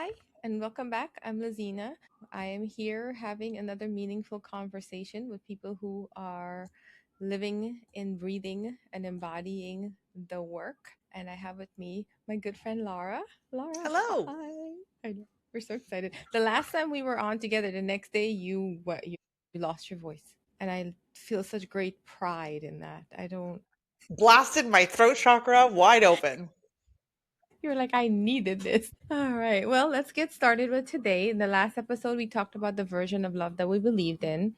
Hi, and welcome back. I'm Laziena. I am here having another meaningful conversation with people who are living and breathing and embodying the work. And I have with me my good friend Lara. Lara, Hello. hi. I know. We're so excited. The last time we were on together, the next day you lost your voice. And I feel such great pride in that. I don't Blasted my throat chakra wide open. You were like, I needed this. All right. Well, let's get started with today. In the last episode, we talked about the version of love that we believed in.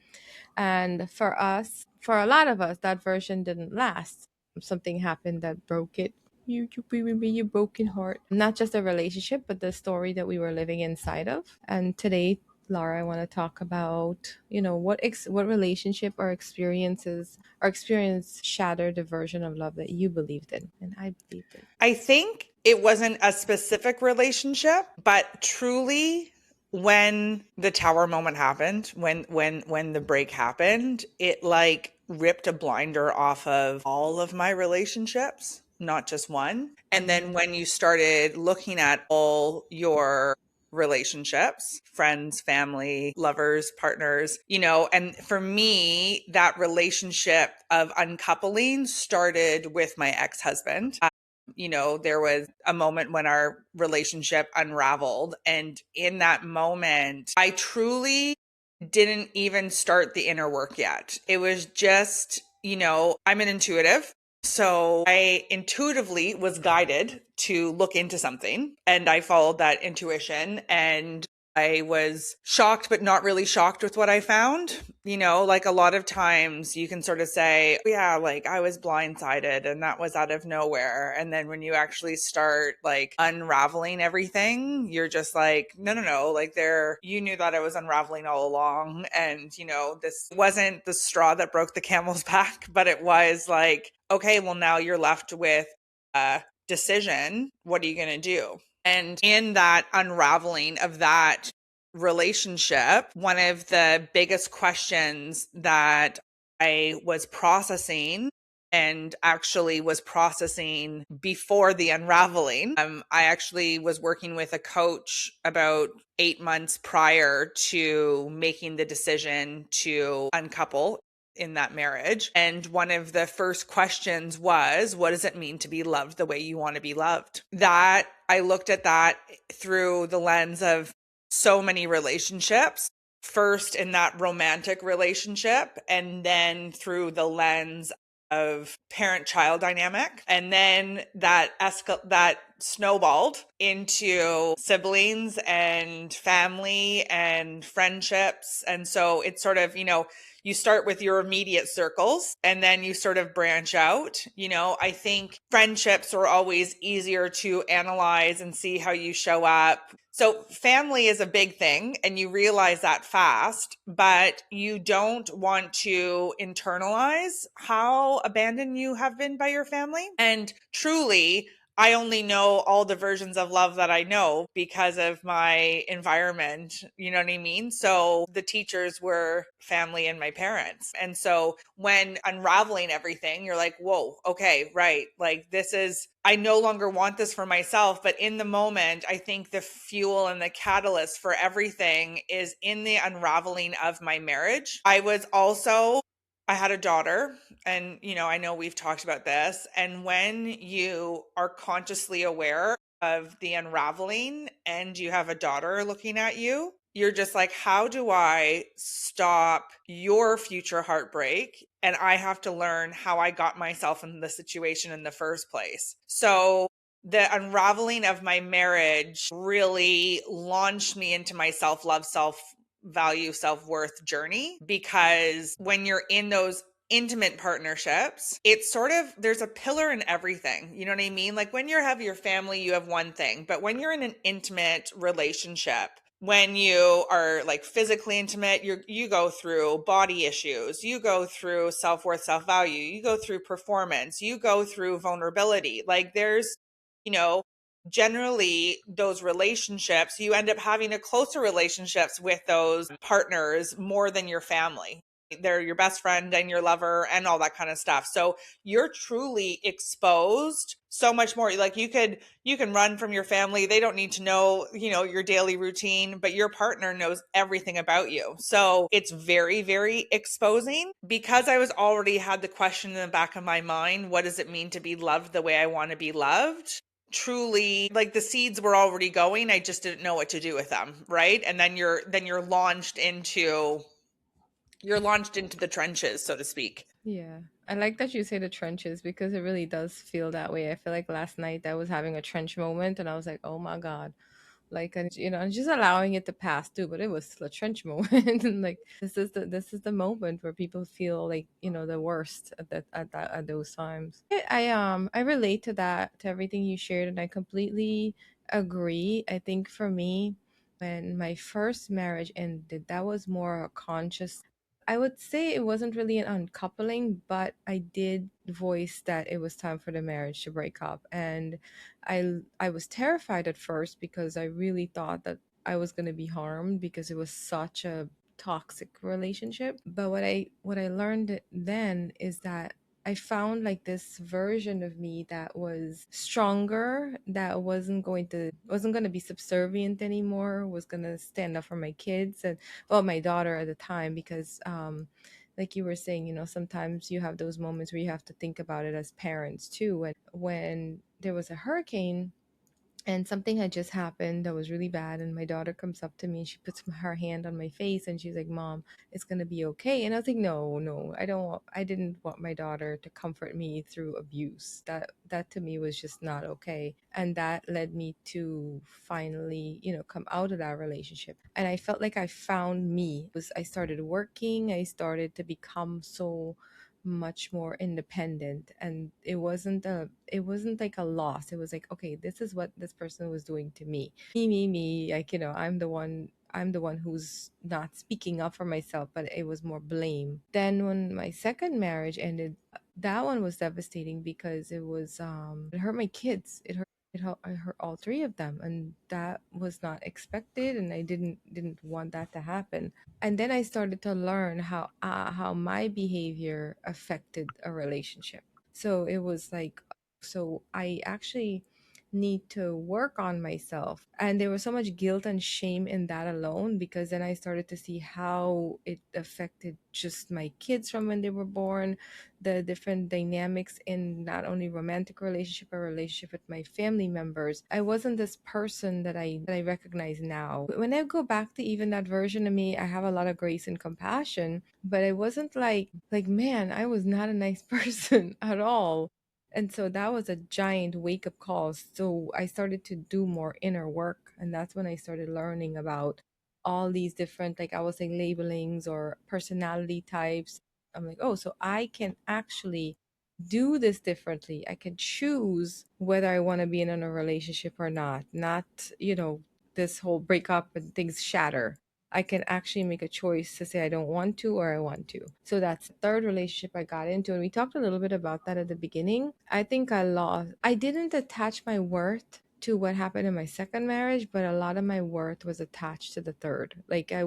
And for us, for a lot of us, that version didn't last. Something happened that broke it. You broken heart. Not just a relationship, but the story that we were living inside of. And today, Laura, I want to talk about, what relationship or experience shattered the version of love that you believed in and I believed in. I think it wasn't a specific relationship, but truly when the tower moment happened, when the break happened, it like ripped a blinder off of all of my relationships, not just one. And then when you started looking at all your relationships, friends, family, lovers, partners, and for me, that relationship of uncoupling started with my ex-husband. There was a moment when our relationship unraveled. And in that moment, I truly didn't even start the inner work yet. It was just, I'm an intuitive. So I intuitively was guided to look into something and I followed that intuition and I was shocked, but not really shocked with what I found. Like a lot of times you can sort of say, yeah, like I was blindsided and that was out of nowhere. And then when you actually start like unraveling everything, you're just like, no, no, no, like you knew that I was unraveling all along. And, this wasn't the straw that broke the camel's back, but it was like, okay, well, now you're left with a decision. What are you going to do? And in that unraveling of that relationship, one of the biggest questions that I was processing and actually was processing before the unraveling. I actually was working with a coach about 8 months prior to making the decision to uncouple in that marriage. And one of the first questions was, what does it mean to be loved the way you want to be loved? That I looked at that through the lens of so many relationships. First in that romantic relationship, and then through the lens of parent-child dynamic, and then that snowballed into siblings and family and friendships. And so it's sort of, you start with your immediate circles and then you sort of branch out. I think friendships are always easier to analyze and see how you show up. So family is a big thing and you realize that fast, but you don't want to internalize how abandoned you have been by your family. And truly, I only know all the versions of love that I know because of my environment. You know what I mean? So the teachers were family and my parents. And so when unraveling everything, you're like, whoa, okay, right. Like I no longer want this for myself. But in the moment, I think the fuel and the catalyst for everything is in the unraveling of my marriage. I had a daughter and, I know we've talked about this. And when you are consciously aware of the unraveling and you have a daughter looking at you, you're just like, how do I stop your future heartbreak? And I have to learn how I got myself in the situation in the first place. So the unraveling of my marriage really launched me into my self-love, self-value, self-worth journey, because when you're in those intimate partnerships, it's sort of, there's a pillar in everything. You know what I mean? Like when you have your family, you have one thing, but when you're in an intimate relationship, when you are like physically intimate, you go through body issues, you go through self-worth, self-value, you go through performance, you go through vulnerability. Like there's, generally those relationships, you end up having a closer relationships with those partners more than your family. they're your best friend and your lover and all that kind of stuff. So you're truly exposed so much more. Like you can run from your family. They don't need to know, your daily routine, but your partner knows everything about you. So it's very, very exposing. Because I was already had the question in the back of my mind, what does it mean to be loved the way I want to be loved? Truly, like, the seeds were already going, I just didn't know what to do with them, right? And you're launched into the trenches, so to speak. Yeah. I like that you say the trenches because it really does feel that way. I feel like last night I was having a trench moment and I was like, oh my God. Like, and and just allowing it to pass too, but it was a trench moment. And like, this is the moment where people feel like, the worst at those times. I relate to that, to everything you shared, and I completely agree. I think for me, when my first marriage ended, that was more a conscious. I would say it wasn't really an uncoupling, but I did voice that it was time for the marriage to break up. And I was terrified at first because I really thought that I was going to be harmed because it was such a toxic relationship. But what I learned then is that I found like this version of me that was stronger, that wasn't going to be subservient anymore, was going to stand up for my kids and, well, my daughter at the time, because like you were saying, sometimes you have those moments where you have to think about it as parents too. And when there was a hurricane and something had just happened that was really bad, and my daughter comes up to me and she puts her hand on my face and she's like, Mom, it's going to be okay. And I was like, no, no, I didn't want my daughter to comfort me through abuse. That to me was just not okay. And that led me to finally, come out of that relationship. And I felt like I found me. I started working, I started to become so much more independent, and it wasn't like a loss. It was like, okay, this is what this person was doing to me, like, I'm the one who's not speaking up for myself, but it was more blame. Then when my second marriage ended, that one was devastating because it hurt my kids. It hurt all three of them, and that was not expected, and I didn't want that to happen. And then I started to learn how my behavior affected a relationship. So it was like, so I actually need to work on myself. And there was so much guilt and shame in that alone, because then I started to see how it affected just my kids from when they were born, the different dynamics in not only romantic relationship or relationship with my family members. I wasn't this person that I recognize now. When I go back to even that version of me, I have a lot of grace and compassion, but it wasn't like, man, I was not a nice person at all. And so that was a giant wake up call. So I started to do more inner work. And that's when I started learning about all these different, like I was saying, labelings or personality types. I'm like, oh, so I can actually do this differently. I can choose whether I want to be in a relationship or not. Not, this whole breakup and things shatter. I can actually make a choice to say I don't want to or I want to. So that's the third relationship I got into. And we talked a little bit about that at the beginning. I didn't attach my worth to what happened in my second marriage, but a lot of my worth was attached to the third. Like I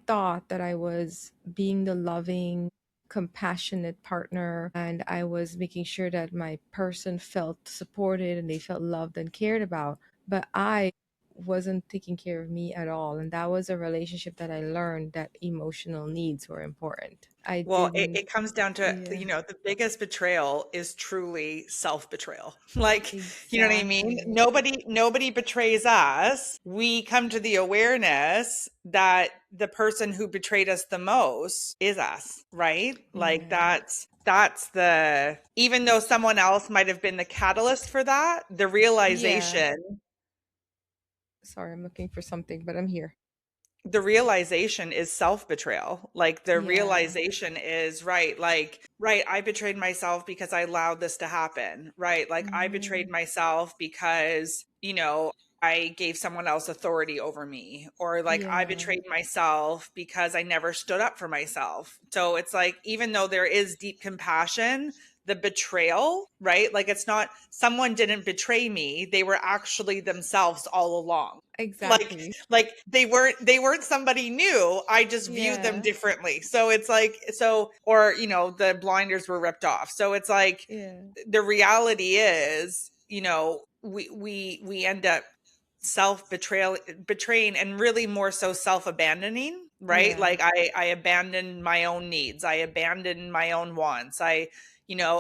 thought that I was being the loving, compassionate partner, and I was making sure that my person felt supported and they felt loved and cared about. But I wasn't taking care of me at all. And that was a relationship that I learned that emotional needs were important. I Well, didn't, it comes down to, yeah, the biggest betrayal is truly self-betrayal. Like, you know what I mean? exactly. Nobody betrays us. We come to the awareness that the person who betrayed us the most is us, right? Like, Yeah. even though someone else might have been the catalyst for that, Yeah. Sorry, I'm looking for something, but I'm here. the realization is self-betrayal. Like, the Yeah. realization is, right, like, right, I betrayed myself because I allowed this to happen, right? Like, I betrayed Hmm. myself because, I gave someone else authority over me, or like I Yeah. betrayed myself because I never stood up for myself. So it's like, even though there is deep compassion, the betrayal, right? Like it's not someone didn't betray me, they were actually themselves all along. Like Exactly. they weren't somebody new. I just viewed them Yeah. differently. So it's like so or the blinders were ripped off. So it's like Yeah. the reality is, we end up betraying and really more so self-abandoning, right? Yeah. Like I abandoned my own needs, I abandoned my own wants, I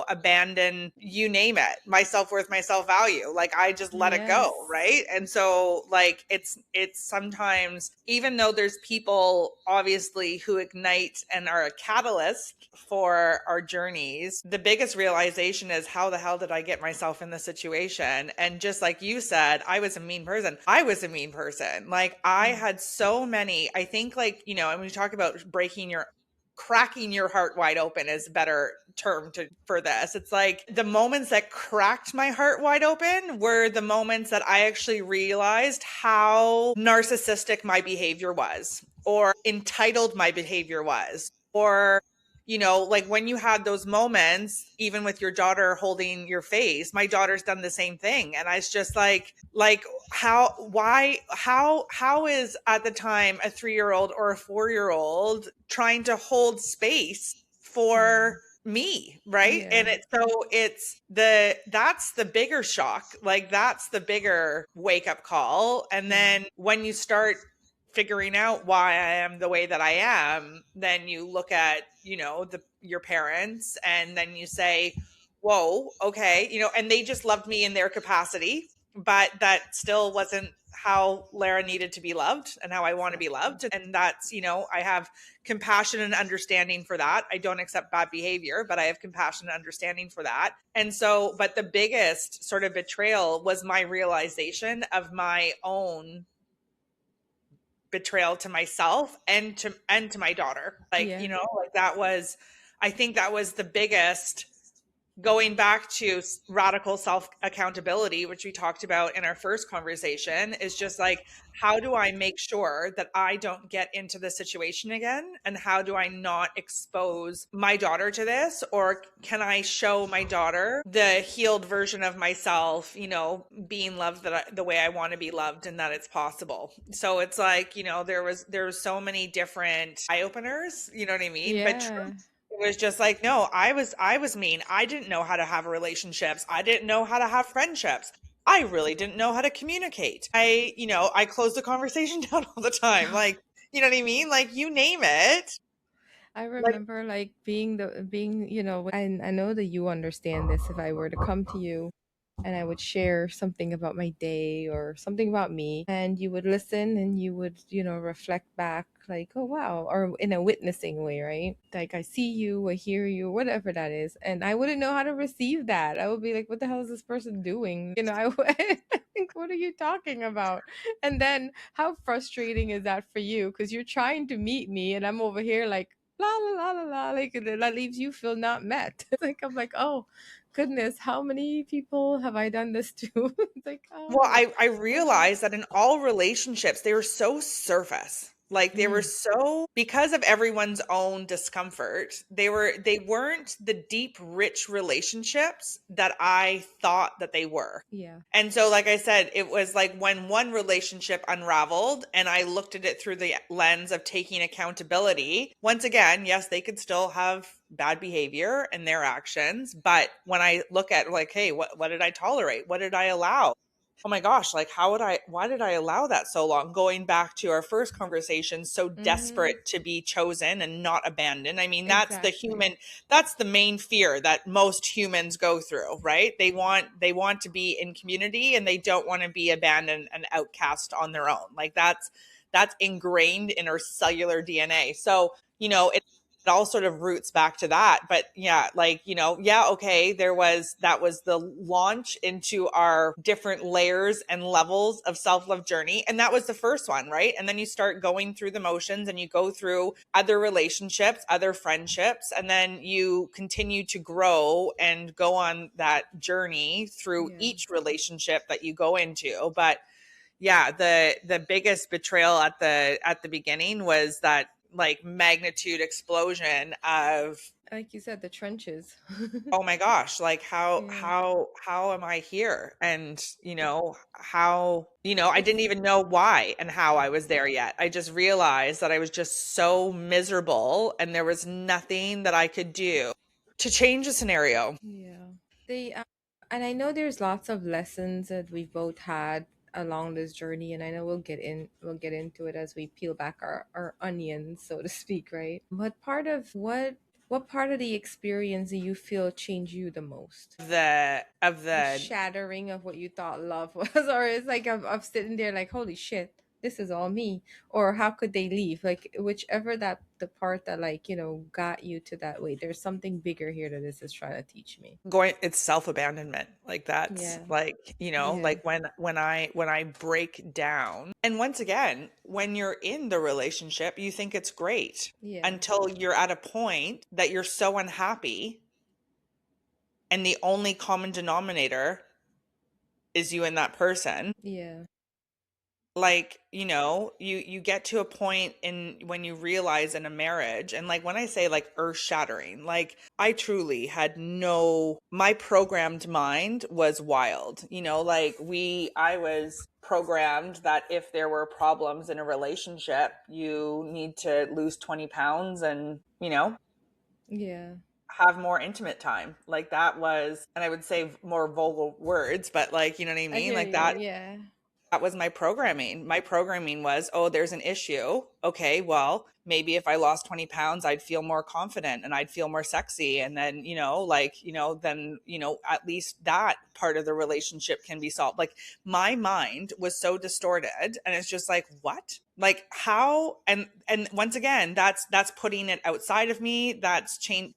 abandon, you name it, my self-worth, my self-value, like I just let it go, Yes. right? And so like it's sometimes, even though there's people obviously who ignite and are a catalyst for our journeys, the biggest realization is, how the hell did I get myself in this situation? And just like you said, I was a mean person. I was a mean person. Like I Yeah. had so many, I think, like, and when you talk about cracking your heart wide open is a better term for this. It's like the moments that cracked my heart wide open were the moments that I actually realized how narcissistic my behavior was, or entitled my behavior was, or like when you had those moments, even with your daughter holding your face, my daughter's done the same thing. And I was just like, how is at the time a 3-year-old or a 4-year-old trying to hold space Yeah. for me, right? And Yeah. that's the bigger shock, like that's the bigger wake up call. And Yeah. then when you start figuring out why I am the way that I am, then you look at, your parents, and then you say, whoa, okay, and they just loved me in their capacity, but that still wasn't how Lara needed to be loved and how I want to be Exactly. loved. And that's, I have compassion and understanding for that. I don't accept bad behavior, but I have compassion and understanding for that. And so, but the biggest sort of betrayal was my realization of my own betrayal to myself and to my daughter. Like, Yeah. like that was, I think that was the biggest, going back to radical self accountability, which we talked about in our first conversation, is just like, how do I make sure that I don't get into this situation again? And how do I not expose my daughter to this? Or can I show my daughter the healed version of myself, being loved the way I want to be loved, and that it's possible? So it's like, there was so many different eye openers, you know what I mean? But Yeah. it was just like, no, I was mean. I didn't know how to have relationships. I didn't know how to have friendships. I really didn't know how to communicate. I closed the conversation down all the time. Like, you know what I mean? Like, you name it. I Like, remember like being, I know that you understand this. If I were to come to you and I would share something about my day or something about me, and you would listen and you would, reflect back like, oh wow, or in a witnessing way, right? Like I see you, I hear you, whatever that is. And I wouldn't know how to receive that. I would be like, what the hell is this person doing? I would think, what are you talking about? And then how frustrating is that for you? Because you're trying to meet me and I'm over here like, la la la la la, like that leaves you feel not met. It's like I'm like, oh goodness, how many people have I done this to? It's like, well, oh, I realized that in all relationships, they were so surface. Like they were mm, so, because of everyone's own discomfort, they weren't the deep, rich relationships that I thought that they were. yeah, And so, like I said, it was like when one relationship unraveled and I looked at it through the lens of taking accountability. Once again, yes, they could still have bad behavior in their actions. But when I look at, like, hey, what did I tolerate? What did I allow? Oh my gosh, like why did I allow that so long? Going back to our first conversation, so mm-hmm, desperate to be chosen and not abandoned. I mean, exactly, that's the main fear that most humans go through, right? They want to be in community and they don't want to be abandoned and outcast on their own. Like that's ingrained in our cellular DNA. So, it all sort of roots back to that. But yeah, like, yeah, okay, that was the launch into our different layers and levels of self-love journey. And that was the first one, right? And then you start going through the motions and you go through other relationships, other friendships, and then you continue to grow and go on that journey through yeah, each relationship that you go into. But yeah, the biggest betrayal at the beginning was that like magnitude explosion of, Like you said, the trenches. oh my gosh, like Yeah. how am I here? And how, I didn't even know why and how I was there yet. I just realized that I was just so miserable and there was nothing that I could do to change the scenario. Yeah. They and I know there's lots of lessons that we've both had along this journey, and I know we'll get into it as we peel back our onions, so to speak, right? But what part of the experience do you feel changed you the most? The The shattering of what you thought love was, or it's like of sitting there like, holy shit, this is all me, or how could they leave? Like whichever that the part that like got you to that way. There's something bigger here that this is trying to teach me. going it's self-abandonment, like that's Yeah, like, yeah, like when I break down. And once again, when you're in the relationship you think it's great yeah, until you're at a point that you're so unhappy and the only common denominator is you and that person. yeah, Like, you get to a point in when you realize in a marriage, and like when I say like earth shattering, like I truly had my programmed mind was wild. Like I was programmed that if there were problems in a relationship, you need to lose 20 pounds and, yeah. have more intimate time. Like that was, and I would say more vulgar words, but like, you know what I I mean? hear Like you. that Yeah, that was my programming. My programming was, oh, there's an issue. Okay, well, maybe if I lost 20 pounds, I'd feel more confident and I'd feel more sexy. And then, then, at least that part of the relationship can be solved. Like my mind was so distorted and it's just like, what? Like how? And once again, that's putting it outside of me. That's change.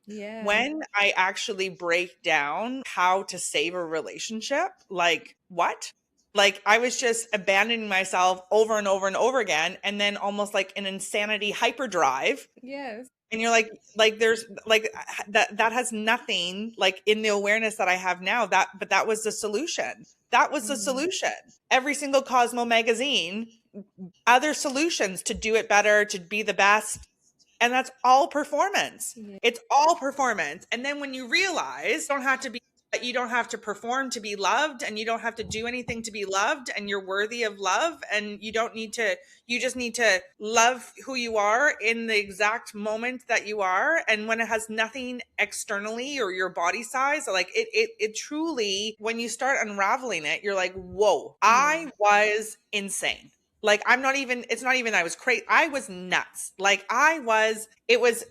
yeah, When I actually break down how to save a relationship, like what? Like I was just abandoning myself over and over and over again, and then almost like an insanity hyperdrive. yes, And you're like there's like that has nothing like in the awareness that I have now, but that was the solution. That was the mm, solution. Every single Cosmo magazine, other solutions to do it better, to be the best, and that's all performance. yeah, It's all performance. And then when you realize you don't have to perform to be loved, and you don't have to do anything to be loved, and you're worthy of love, and you just need to love who you are in the exact moment that you are. And when it has nothing externally or your body size, like it truly, when you start unraveling it, you're like, whoa, yeah, I was insane. Like it's not even I was crazy. I was nuts. Like it was,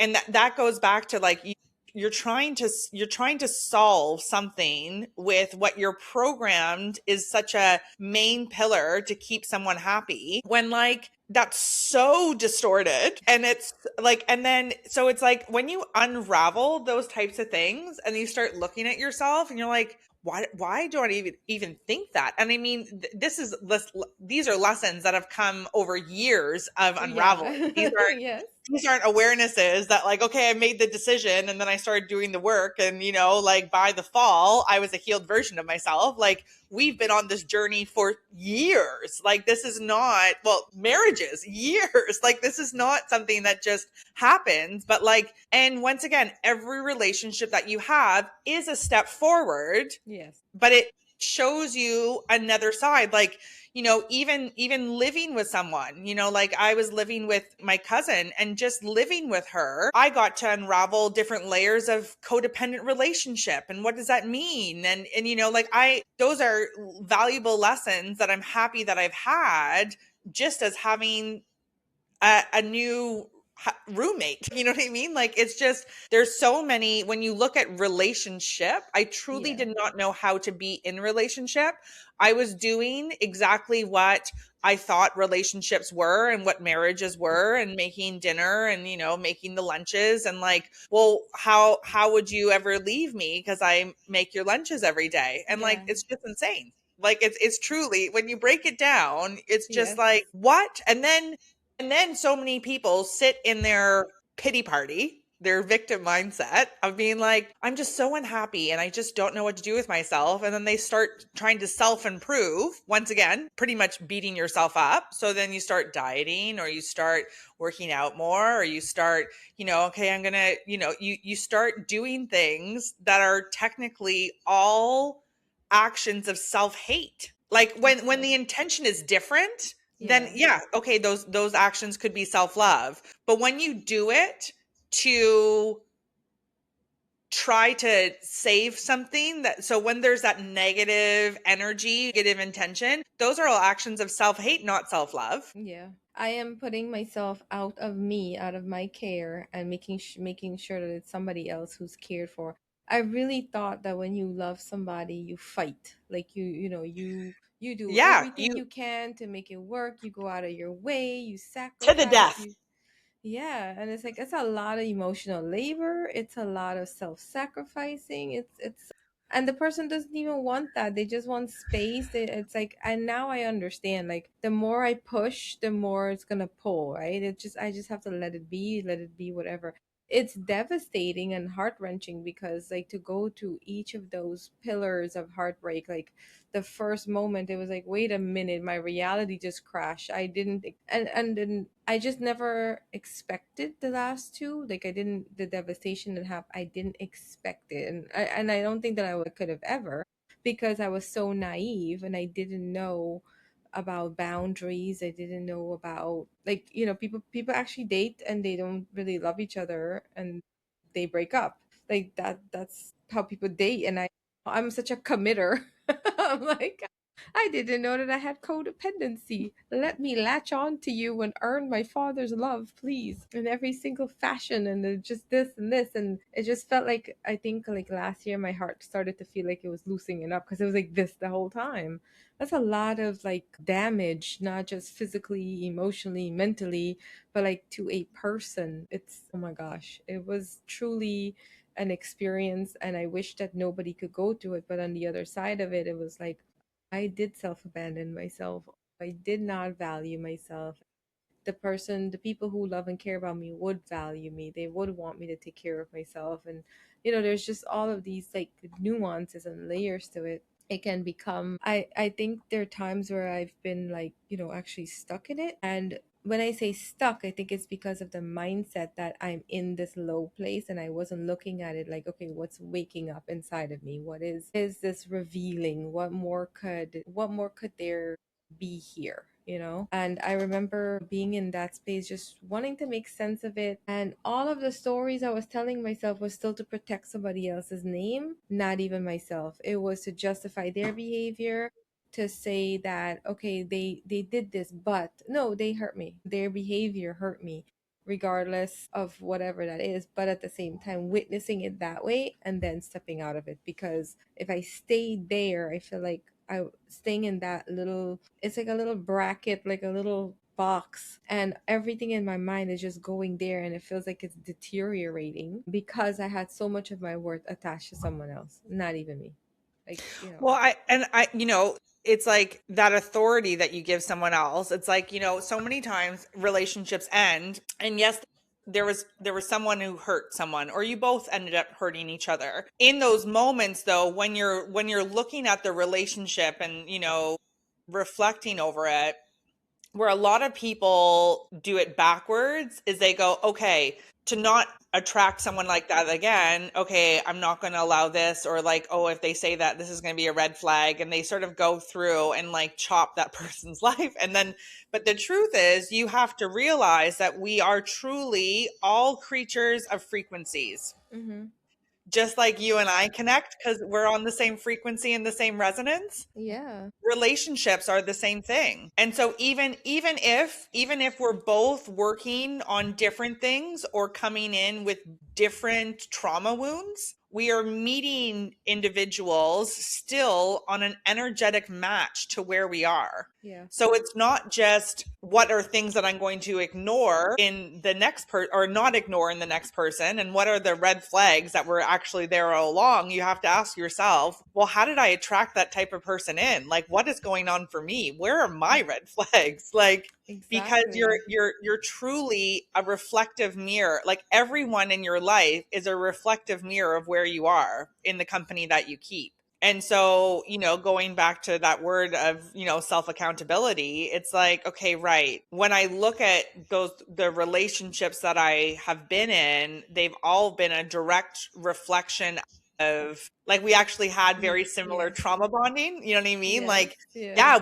and that goes back to like you're trying to solve something with what you're programmed is such a main pillar to keep someone happy, when like that's so distorted. And it's like, and then so it's like when you unravel those types of things and you start looking at yourself and you're like, why do I even think that? And I mean, these are lessons that have come over years of yeah, unraveling. yes, These aren't awarenesses that like, okay, I made the decision and then I started doing the work, and like by the fall I was a healed version of myself. Like we've been on this journey for years. Like this is not, well, marriages, years. Like this is not something that just happens. But like, and once again, every relationship that you have is a step forward, yes, but it shows you another side. Like, even living with someone, like I was living with my cousin, and just living with her, I got to unravel different layers of codependent relationship. And what does that mean? And like those are valuable lessons that I'm happy that I've had, just as having a new roommate. You know what I mean? Like it's just, there's so many. When you look at relationship, I truly yeah, did not know how to be in relationship. I was doing exactly what I thought relationships were and what marriages were, and making dinner and making the lunches, and like, well, how would you ever leave me because I make your lunches every day? And like yeah, it's just insane. Like it's truly, when you break it down, it's just yes, like, what? And then so many people sit in their pity party, their victim mindset of being like, I'm just so unhappy and I just don't know what to do with myself. And then they start trying to self improve. Once again, pretty much beating yourself up. So then you start dieting, or you start working out more, or you start, okay, I'm going to, you start doing things that are technically all actions of self hate. Like when the intention is different, then Yeah. yeah, okay, those actions could be self love. But when you do it to try to save something, that so when there's that negative energy, negative intention, those are all actions of self hate, not self love. Yeah. I am putting myself out of me, out of my care, and making sure that it's somebody else who's cared for. I really thought that when you love somebody, you fight. Like you do Yeah, everything you you can to make it work. You go out of your way, you to the sacrifice, death. you yeah, and it's like it's a lot of emotional labor. It's a lot of self-sacrificing. It's and the person doesn't even want that. They just want space. It's like, and now I understand. Like the more I push, the more it's gonna pull. Right? It just I just have to let it be whatever. It's devastating and heart wrenching because like to go to each of those pillars of heartbreak, like the first moment it was like, wait a minute, my reality just crashed. I didn't and then I just never expected the last two. Like I didn't the devastation that happened, I didn't expect it. And I don't think that I could have ever, because I was so naive and I didn't know about boundaries. I didn't know about, like, people actually date and they don't really love each other and they break up. Like that's how people date. And I'm such a committer. I'm like, I didn't know that I had codependency. Let me latch on to you and earn my father's love, please, in every single fashion. And just this and this. And it just felt like, I think like last year, my heart started to feel like it was loosening up because it was like this the whole time. That's a lot of like damage, not just physically, emotionally, mentally, but like to a person. It's, oh my gosh, it was truly an experience. And I wish that nobody could go through it. But on the other side of it, it was like, I did self abandon myself. I did not value myself. The people who love and care about me would value me. They would want me to take care of myself. And, there's just all of these like nuances and layers to it. It can become, I think there are times where I've been like, actually stuck in it. And when I say stuck, I think it's because of the mindset that I'm in this low place and I wasn't looking at it like, okay, what's waking up inside of me? What is this revealing? What more could there be here? And I remember being in that space, just wanting to make sense of it. And all of the stories I was telling myself was still to protect somebody else's name, not even myself. It was to justify their behavior, to say that, okay, they did this, but no, they hurt me. Their behavior hurt me, regardless of whatever that is. But at the same time, witnessing it that way and then stepping out of it, because if I stayed there, I feel like I staying in that little, it's like a little bracket, like a little box, and everything in my mind is just going there, and it feels like it's deteriorating because I had so much of my worth attached to someone else, not even me. Like. Well, it's like that authority that you give someone else. It's like, so many times relationships end, and yes, there was someone who hurt someone, or you both ended up hurting each other. In those moments though, when you're looking at the relationship and, reflecting over it, where a lot of people do it backwards is they go, okay, to not attract someone like that again, okay, I'm not going to allow this, or like, oh, if they say that, this is going to be a red flag, and they sort of go through and like chop that person's life. And then, but the truth is, you have to realize that we are truly all creatures of frequencies. Mm-hmm. Just like you and I connect because we're on the same frequency and the same resonance, Yeah. relationships are the same thing. And so even if we're both working on different things or coming in with different trauma wounds, we are meeting individuals still on an energetic match to where we are. Yeah. So it's not just what are things that I'm going to ignore in the next or not ignore in the next person, and what are the red flags that were actually there all along. You have to ask yourself, well, how did I attract that type of person in? Like, what is going on for me? Where are my red flags? Like, because Exactly. you're truly a reflective mirror. Like, everyone in your life is a reflective mirror of where you are in the company that you keep. And so, going back to that word of, self accountability, it's like, okay, right. When I look at the relationships that I have been in, they've all been a direct reflection of, like, we actually had very Me. similar Yes. trauma bonding. You know what I mean? Yes. Like, Yeah. yeah,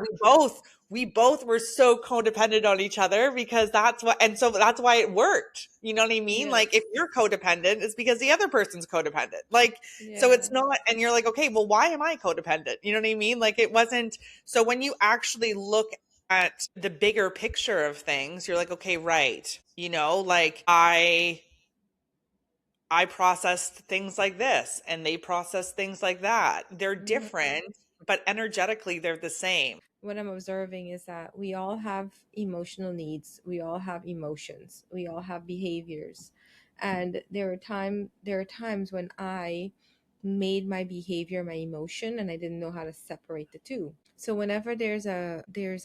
we both were so codependent on each other, because and so that's why it worked. You know what I mean? Yes. Like, if you're codependent, it's because the other person's codependent. Like, so Yeah. it's not, and you're like, okay, well, why am I codependent? You know what I mean? Like, it wasn't. So when you actually look at the bigger picture of things, you're like, okay, right. Like, I processed things like this, and they process things like that. They're Mhm. different, but energetically they're the same. What I'm observing is that we all have emotional needs, we all have emotions, we all have behaviors. And there are times when I made my behavior my emotion and I didn't know how to separate the two. So whenever there's a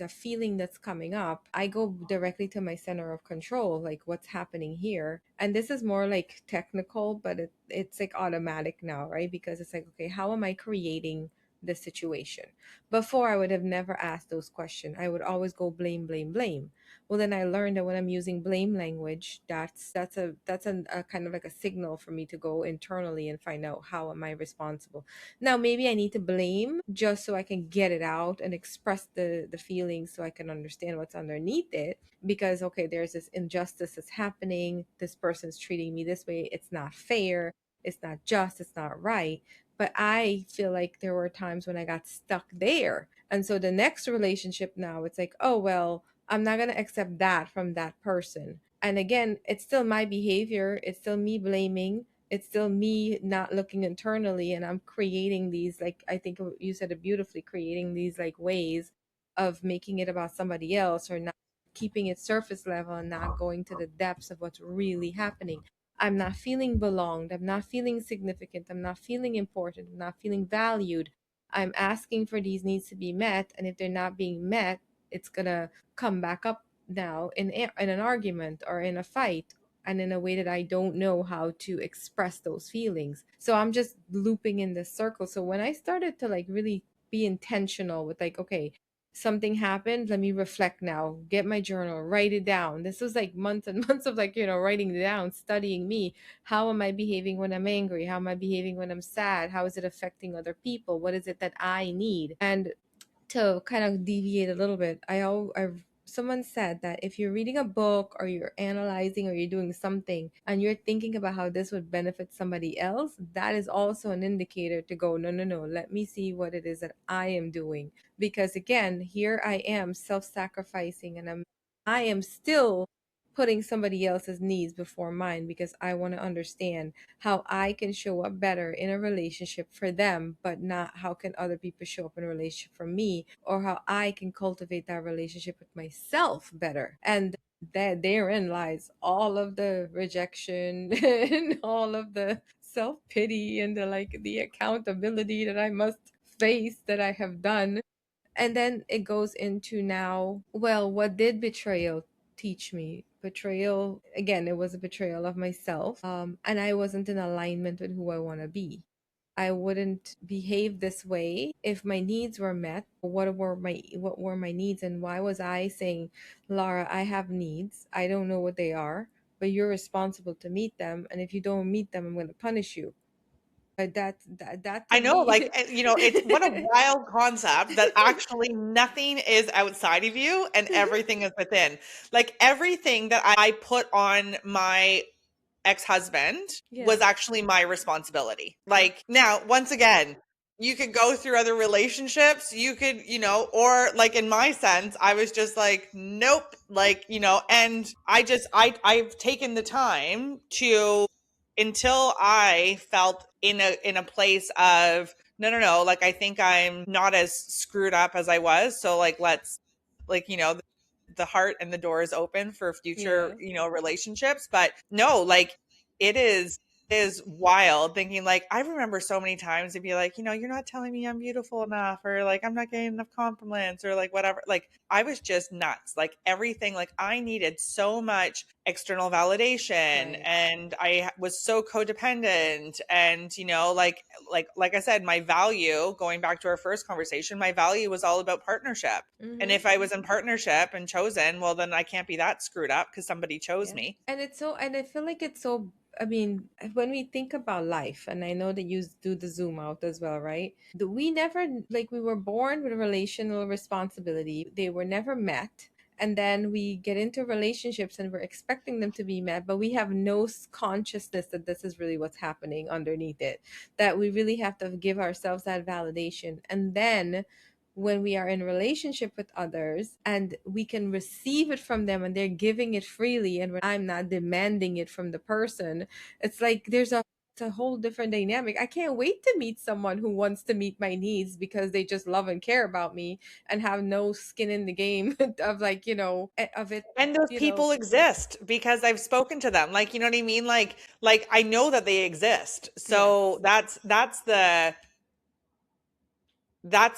feeling that's coming up, I go directly to my center of control, like what's happening here. And this is more like technical, but it's like automatic now, right? Because it's like, okay, how am I creating the situation? Before, I would have never asked those questions. I would always go blame, blame, blame. Well, then I learned that when I'm using blame language, that's a kind of like a signal for me to go internally and find out how am I responsible. Now, maybe I need to blame just so I can get it out and express the feelings so I can understand what's underneath it. Because okay, there's this injustice that's happening. This person's treating me this way. It's not fair. It's not just. It's not right. But I feel like there were times when I got stuck there. And so the next relationship now, it's like, oh, well, I'm not going to accept that from that person. And again, it's still my behavior. It's still me blaming. It's still me not looking internally. And I'm creating these, like, I think you said it beautifully, creating these like ways of making it about somebody else or not keeping it surface level and not going to the depths of what's really happening. I'm not feeling belonged. I'm not feeling significant. I'm not feeling important. I'm not feeling valued. I'm asking for these needs to be met. And if they're not being met, it's going to come back up now in an argument or in a fight and in a way that I don't know how to express those feelings. So I'm just looping in this circle. So when I started to like really be intentional with like, okay, something happened, let me reflect now, get my journal, write it down. This was like months and months of like, writing it down, studying me. How am I behaving when I'm angry? How am I behaving when I'm sad? How is it affecting other people? What is it that I need? And to kind of deviate a little bit, someone said that if you're reading a book or you're analyzing or you're doing something and you're thinking about how this would benefit somebody else, that is also an indicator to go, no, no, no, let me see what it is that I am doing. Because again, here I am self-sacrificing and I am still putting somebody else's needs before mine because I want to understand how I can show up better in a relationship for them, but not how can other people show up in a relationship for me, or how I can cultivate that relationship with myself better. And that therein lies all of the rejection and all of the self-pity and the like the accountability that I must face that I have done. And then it goes into now, well, what did betrayal teach me? Betrayal, again, it was a betrayal of myself. And I wasn't in alignment with who I want to be. I wouldn't behave this way if my needs were met. What were my needs and why was I saying, Lara, I have needs. I don't know what they are, but you're responsible to meet them. And if you don't meet them, I'm going to punish you. That to I know, like, me. it's what a wild concept that actually nothing is outside of you and everything is within. Like, everything that I put on my ex-husband Yeah. was actually my responsibility. Yeah. Like, now, once again, you could go through other relationships, you could, or like in my sense, I was just like, nope, like, and I've taken the time to until I felt in a place of no, no, no, like I think I'm not as screwed up as I was. So like let's like, the heart and the door is open for future, Yeah. relationships. But no, like it is wild thinking like I remember so many times to be like, you're not telling me I'm beautiful enough, or like I'm not getting enough compliments, or like whatever. Like I was just nuts. Like everything, like I needed so much external validation, Right. and I was so codependent, and like I said, my value, going back to our first conversation, my value was all about partnership. And Mm-hmm. if I was in partnership and chosen, well, then I can't be that screwed up because somebody chose Yeah. me. And it's so, and I feel like it's so, I mean, when we think about life, and I know that you do the zoom out as well, right? We never, like, we were born with relational responsibility, they were never met. And then we get into relationships and we're expecting them to be met, but we have no consciousness that this is really what's happening underneath it, that we really have to give ourselves that validation. And then when we are in relationship with others and we can receive it from them and they're giving it freely, and I'm not demanding it from the person, it's like there's a, it's a whole different dynamic. I can't wait to meet someone who wants to meet my needs because they just love and care about me and have no skin in the game of, like, of it, And those you know. people exist because I've spoken to them. Like, you know what I mean? Like I know that they exist. Yes. So that's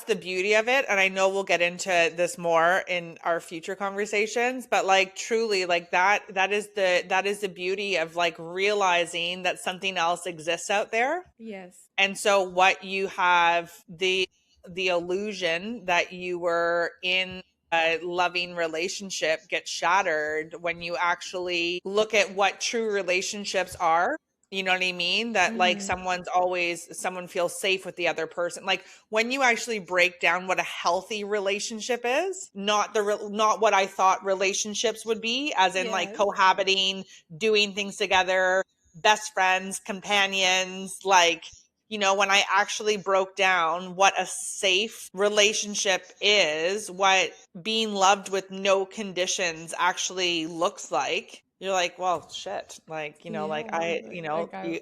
the beauty of it. And I know we'll get into this more in our future conversations, but like truly, like that is the beauty of like realizing that something else exists out there. Yes. And so what you have, the illusion that you were in a loving relationship gets shattered when you actually look at what true relationships are. You know what I mean? That like Mm-hmm. someone feels safe with the other person. Like when you actually break down what a healthy relationship is, not what I thought relationships would be, as in like Yes. cohabiting, doing things together, best friends, companions, like when I actually broke down what a safe relationship is, what being loved with no conditions actually looks like, you're like, well, shit. Like, like Yeah, like I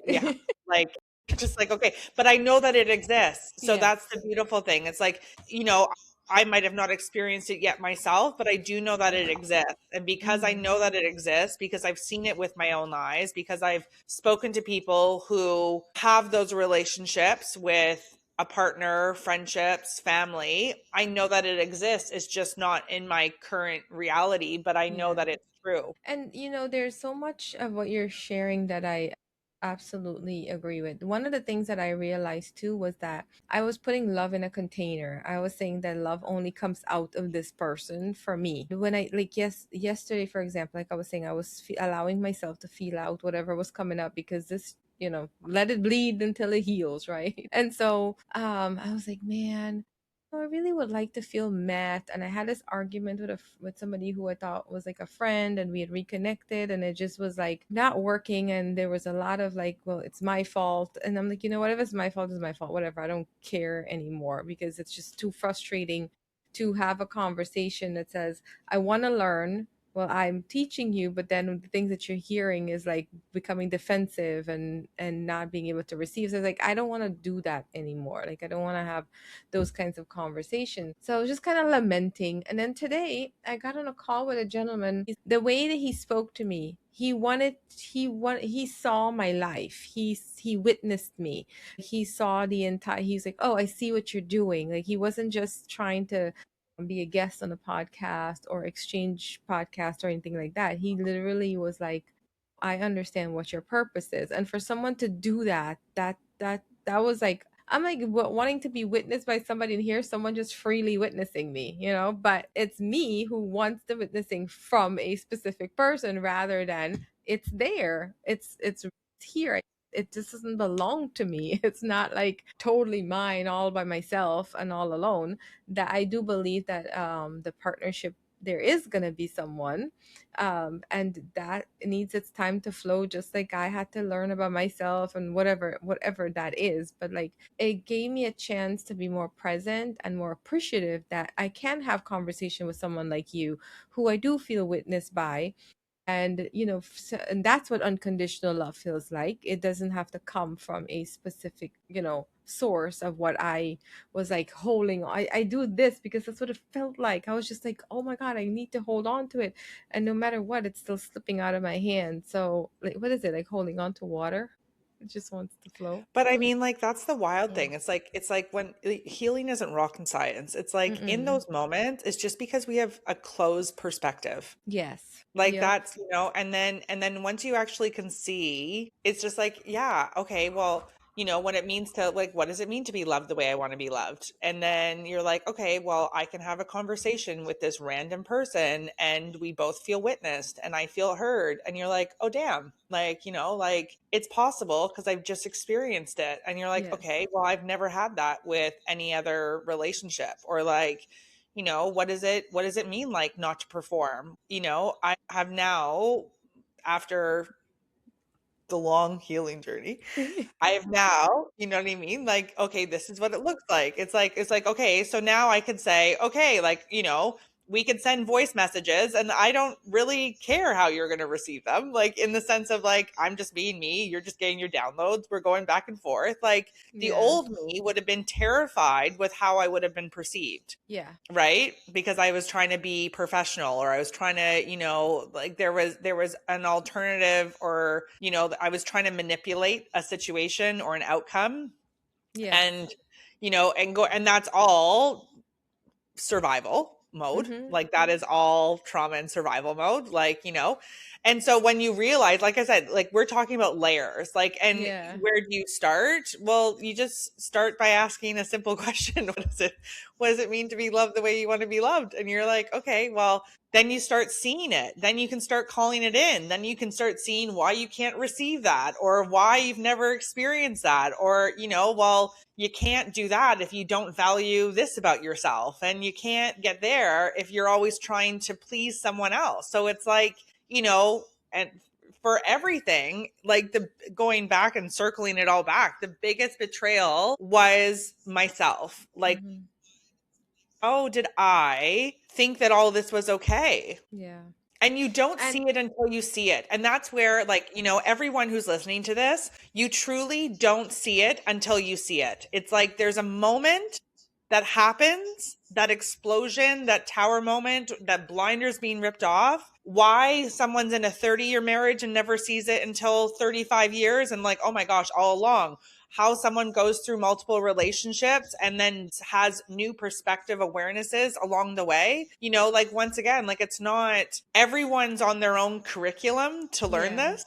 yeah, like, just like, okay, but I know that it exists. So yes. that's the beautiful thing. It's like, I might have not experienced it yet myself, but I do know that it exists. And because I Mm-hmm. know that it exists, because I've seen it with my own eyes, because I've spoken to people who have those relationships with a partner, friendships, family, I know that it exists. It's just not in my current reality, but I know Yeah. that it's true. And there's so much of what you're sharing that I absolutely agree with. One of the things that I realized too was that I was putting love in a container. I was saying that love only comes out of this person for me. When I, like, yesterday for example, like I was saying, I was allowing myself to feel out whatever was coming up, because this, let it bleed until it heals, right? And so I was like, man, I really would like to feel met. And I had this argument with with somebody who I thought was like a friend, and we had reconnected, and it just was like not working. And there was a lot of like, well, it's my fault. And I'm like, what, if it's my fault, it's my fault. Whatever. I don't care anymore, because it's just too frustrating to have a conversation that says, I want to learn. Well, I'm teaching you, but then the things that you're hearing is like becoming defensive and not being able to receive. So it's like, I don't want to do that anymore. Like, I don't want to have those kinds of conversations. So I was just kind of lamenting. And then today I got on a call with a gentleman. The way that he spoke to me, he saw my life. He witnessed me. He saw the entire, he's like, oh, I see what you're doing. Like, he wasn't just trying to be a guest on a podcast or exchange podcast or anything like that. He literally was like, I understand what your purpose is. And for someone to do that, that was like, I'm like wanting to be witnessed by somebody, and hear someone just freely witnessing me, but it's me who wants the witnessing from a specific person, rather than it's there. It's here. It just doesn't belong to me. It's not like totally mine all by myself and all alone. That I do believe that the partnership, there is going to be someone, and that needs its time to flow, just like I had to learn about myself and whatever that is. But like, it gave me a chance to be more present and more appreciative that I can have conversation with someone like you, who I do feel witnessed by, And and that's what unconditional love feels like. It doesn't have to come from a specific source of what I was like holding on. I do this because that's what it felt like. I was just like, oh my god, I need to hold on to it, and no matter what, it's still slipping out of my hand. So like, what is it, like holding on to water? It just wants to flow. But I mean, like, that's the wild Yeah. thing. It's like when healing isn't rocket science. It's like in Mm-mm. those moments, it's just because we have a closed perspective. Yes. Like Yep. that's, and then once you actually can see, it's just like, yeah, okay, well, what it means to like, what does it mean to be loved the way I want to be loved? And then you're like, okay, well, I can have a conversation with this random person and we both feel witnessed and I feel heard. And you're like, oh, damn, like, like it's possible because I've just experienced it. And you're like, Yes. okay, well, I've never had that with any other relationship or like, what does it mean like not to perform? I have now, after the long healing journey, I have now, you know what I mean? Like, okay, this is what it looks like. It's like, okay, so now I could say, okay, like, we could send voice messages and I don't really care how you're going to receive them. Like in the sense of like, I'm just being me, you're just getting your downloads, we're going back and forth. Like the Yeah. old me would have been terrified with how I would have been perceived, Yeah. right? Because I was trying to be professional or I was trying to, like there was an alternative, or I was trying to manipulate a situation or an outcome. Yes. And and that's all survival mode. Mm-hmm. Like that is all trauma and survival mode, like, and so when you realize, like I said, like we're talking about layers, like, and Yeah. where do you start? Well, you just start by asking a simple question. What does it mean to be loved the way you want to be loved? And you're like, okay, well, then you start seeing it, then you can start calling it in, then you can start seeing why you can't receive that or why you've never experienced that, or well, you can't do that if you don't value this about yourself, and you can't get there if you're always trying to please someone else. So it's like, and for everything, like the going back and circling it all back, the biggest betrayal was myself. Like, Mm-hmm. oh, did I think that all this was okay? Yeah. And you don't And see it until you see it. And that's where, like, everyone who's listening to this, you truly don't see it until you see it. It's like there's a moment that happens, that explosion, that tower moment, that blinders being ripped off. Why someone's in a 30-year marriage and never sees it until 35 years and, like, oh my gosh, all along. How someone goes through multiple relationships and then has new perspective awarenesses along the way. Like once again, like it's not everyone's on their own curriculum to learn yeah. this.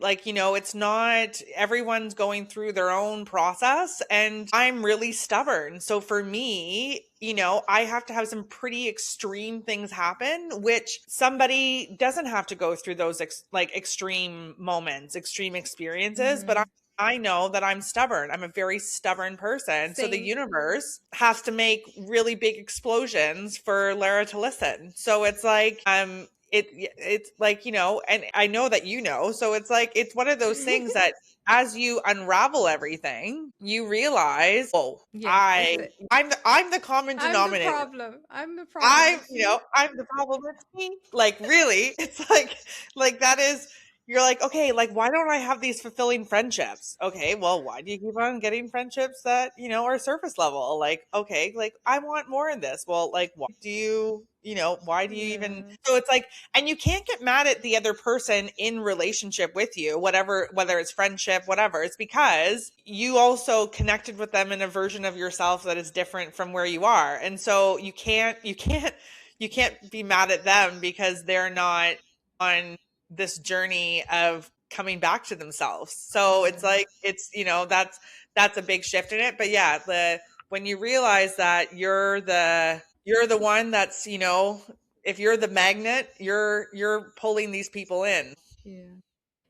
Like, it's not everyone's going through their own process. And I'm really stubborn. So for me, I have to have some pretty extreme things happen, which somebody doesn't have to go through those like extreme moments, extreme experiences. But Mm-hmm. I know that I'm stubborn. I'm a very stubborn person. So the Same. universe has to make really big explosions for Lara to listen. So it's like, it's like, and I know that, so it's like, it's one of those things that as you unravel everything, you realize, oh, Yeah, that's I, it. I'm the common I'm the denominator. problem. I'm the problem. It's me. I'm the problem. It's me. Like really, it's like that is, you're like, okay, like why don't I have these fulfilling friendships? Okay, well, why do you keep on getting friendships that, are surface level? Like, okay, like I want more in this. Well, like why do you even, Yeah. so it's like, and you can't get mad at the other person in relationship with you, whatever, whether it's friendship, whatever. It's because you also connected with them in a version of yourself that is different from where you are. And so you can't be mad at them because they're not on this journey of coming back to themselves. So it's Yeah. like, it's, that's a big shift in it. But yeah, when you realize that you're the one that's, if you're the magnet, you're pulling these people in. Yeah.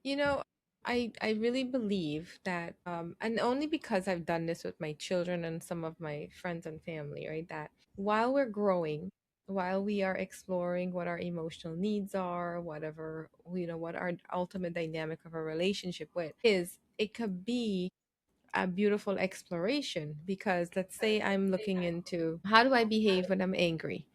You know, I really believe that and only because I've done this with my children and some of my friends and family, right? That while we're growing, while we are exploring what our emotional needs are, whatever, what our ultimate dynamic of a relationship with is, it could be a beautiful exploration. Because let's say I'm looking into how do I behave when I'm angry,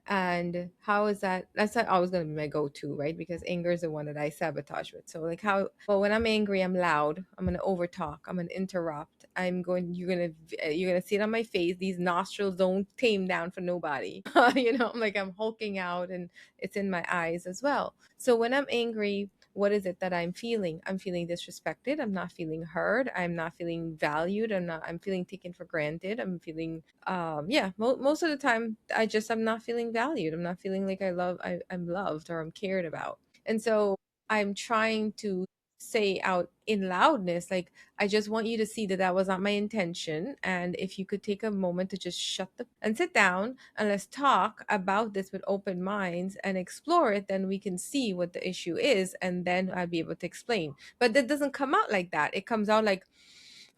And how is that? That's not always going to be my go-to, right? Because anger is the one that I sabotage with. So like how, well, when I'm angry, I'm loud, I'm going to overtalk, I'm going to interrupt, you're going to see it on my face. These nostrils don't tame down for nobody. I'm like, I'm hulking out, and it's in my eyes as well. So when I'm angry, what is it that I'm feeling? I'm feeling disrespected, I'm not feeling heard, I'm not feeling valued, I'm feeling taken for granted, I'm feeling yeah, most of the time I'm not feeling valued, I'm not feeling like I'm loved or I'm cared about. And so I'm trying to say out in loudness, like, I just want you to see that that was not my intention, and if you could take a moment to just shut the and sit down and let's talk about this with open minds and explore it, then we can see what the issue is, and then I'll be able to explain. But that doesn't come out like that. It comes out like,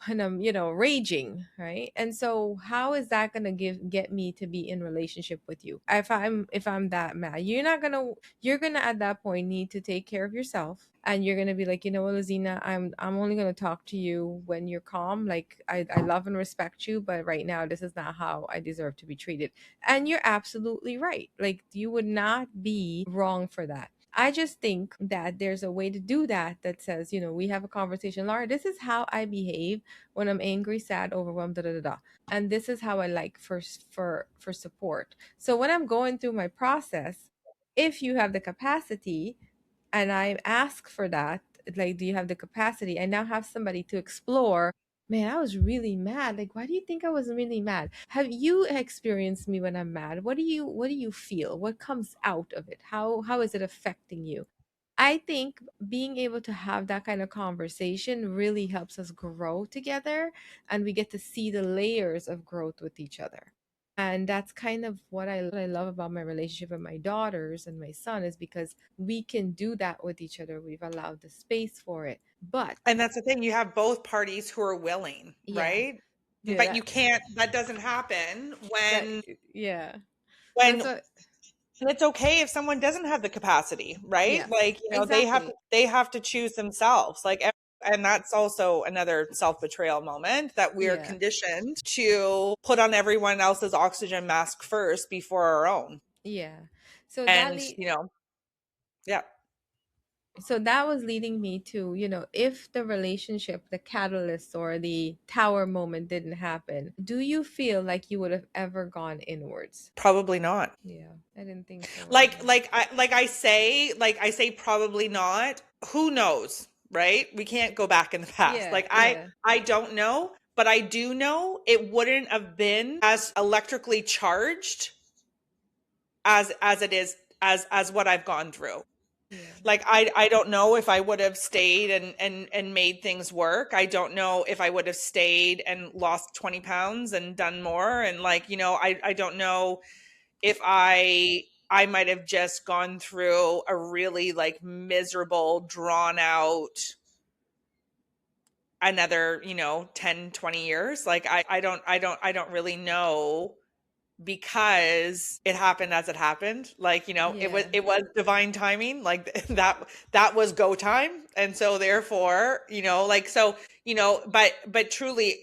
and I'm, raging, right? And so how is that gonna get me to be in relationship with you? If I'm that mad, you're gonna at that point need to take care of yourself, and you're gonna be like, you know what, Lazina, I'm only gonna talk to you when you're calm. Like, I love and respect you, but right now this is not how I deserve to be treated. And you're absolutely right. Like, you would not be wrong for that. I just think that there's a way to do that that says, we have a conversation, Laura, this is how I behave when I'm angry, sad, overwhelmed, da da da da. And this is how I like for support. So when I'm going through my process, if you have the capacity and I ask for that, like, do you have the capacity? I now have somebody to explore. Man, I was really mad. Like, why do you think I was really mad? Have you experienced me when I'm mad? What do you feel? What comes out of it? How is it affecting you? I think being able to have that kind of conversation really helps us grow together, and we get to see the layers of growth with each other. And that's kind of what I love about my relationship with my daughters and my son, is because we can do that with each other. We've allowed the space for it. But And that's the thing, you have both parties who are willing, yeah, right? yeah, But you can't that doesn't happen that when yeah. when That's what and it's okay if someone doesn't have the capacity, right? yes, Like, exactly. they have to choose themselves. And that's also another self-betrayal moment, that we are Yeah, conditioned to put on everyone else's oxygen mask first before our own. yeah. So that And, lead yeah, so that was leading me to, if the relationship, the catalyst or the tower moment didn't happen, do you feel like you would have ever gone inwards? probably not. Yeah, I didn't think so Like either. like I like I say probably not. Who knows, right? We can't go back in the past. Yeah, Like yeah, I don't know, but I do know it wouldn't have been as electrically charged as it is, as what I've gone through. yeah, Like I don't know if I would have stayed and made things work. I don't know if I would have stayed and lost 20 pounds and done more. And like, I don't know if I might have just gone through a really like miserable, drawn out another, 10, 20 years. Like I don't really know, because it happened as it happened. Like, yeah, it was divine timing. Like that was go time. And so therefore, like, so, but truly,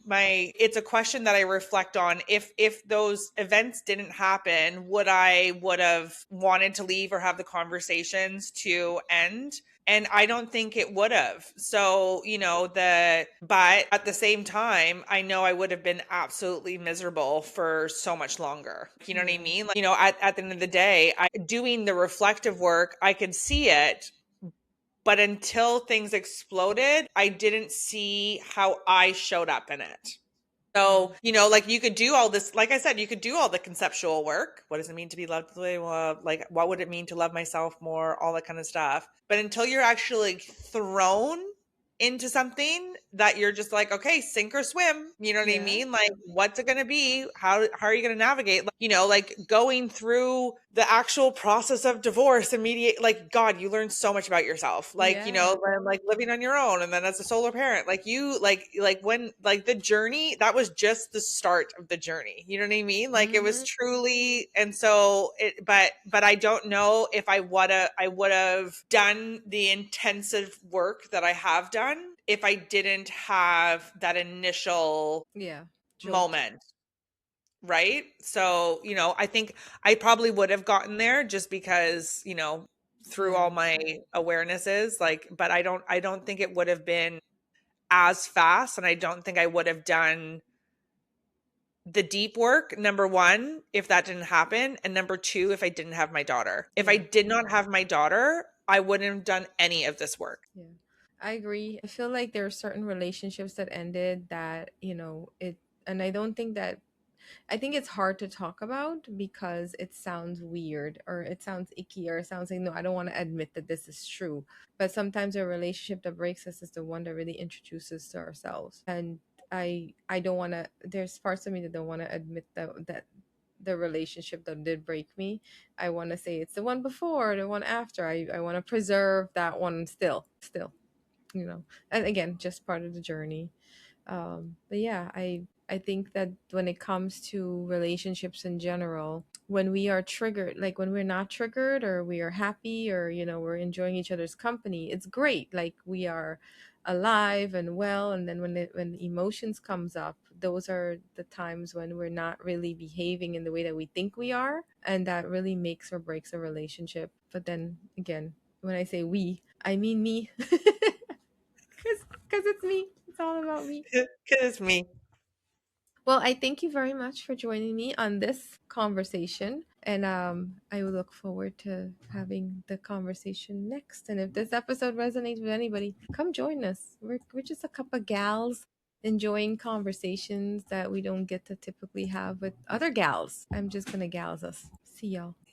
it's a question that I reflect on. If those events didn't happen, would have wanted to leave or have the conversations to end? And I don't think it would have. So, but at the same time, I know I would have been absolutely miserable for so much longer. You know what I yeah, mean? Like, at the end of the day, doing the reflective work, I could see it. But until things exploded, I didn't see how I showed up in it. yeah, So, like, you could do all this, like I said, you could do all the conceptual work. What does it mean to be loved the way I love? Like, what would it mean to love myself more? All that kind of stuff. But until you're actually thrown into something that you're just like, okay, sink or swim, you know what I yeah, mean? Like, what's it going to be? How are you going to navigate? Like, like going through the actual process of divorce and mediate, like, God, you learn so much about yourself. Like, yeah. then like living on your own, and then as a solo parent, like you, like when, like the journey, that was just the start of the journey. You know what I mean? Like, it was Mm-hmm. truly, and so but I don't know if I would have done the intensive work that I have done if I didn't have that initial Yeah. Jolt. moment. right? So, I think I probably would have gotten there just because, through Yeah. all my awarenesses, like, but I don't think it would have been as fast, and I don't think I would have done the deep work, number 1, if that didn't happen, and number 2, if I didn't have my daughter. If I Yeah. did not have my daughter, I wouldn't have done any of this work. Yeah. I agree. I feel like there are certain relationships that ended that, and I don't think that I think it's hard to talk about because it sounds weird or it sounds icky or it sounds like, no, I don't want to admit that this is true. But sometimes a relationship that breaks us is the one that really introduces to ourselves. And I don't want to, there's parts of me that don't want to admit that the relationship that did break me. I want to say it's the one before, the one after. I want to preserve that one still, and again, just part of the journey. But yeah, I think that when it comes to relationships in general, when we are triggered, like when we're not triggered or we are happy or we're enjoying each other's company, it's great. Like we are alive and well, and then when emotions comes up, those are the times when we're not really behaving in the way that we think we are, and that really makes or breaks a relationship. But then again, when I say we, I mean me. Because it's me. It's all about me. Cuz me. Well, I thank you very much for joining me on this conversation. And I will look forward to having the conversation next. And if this episode resonates with anybody, come join us. We're just a couple of gals enjoying conversations that we don't get to typically have with other gals. I'm just going to gals us. See y'all.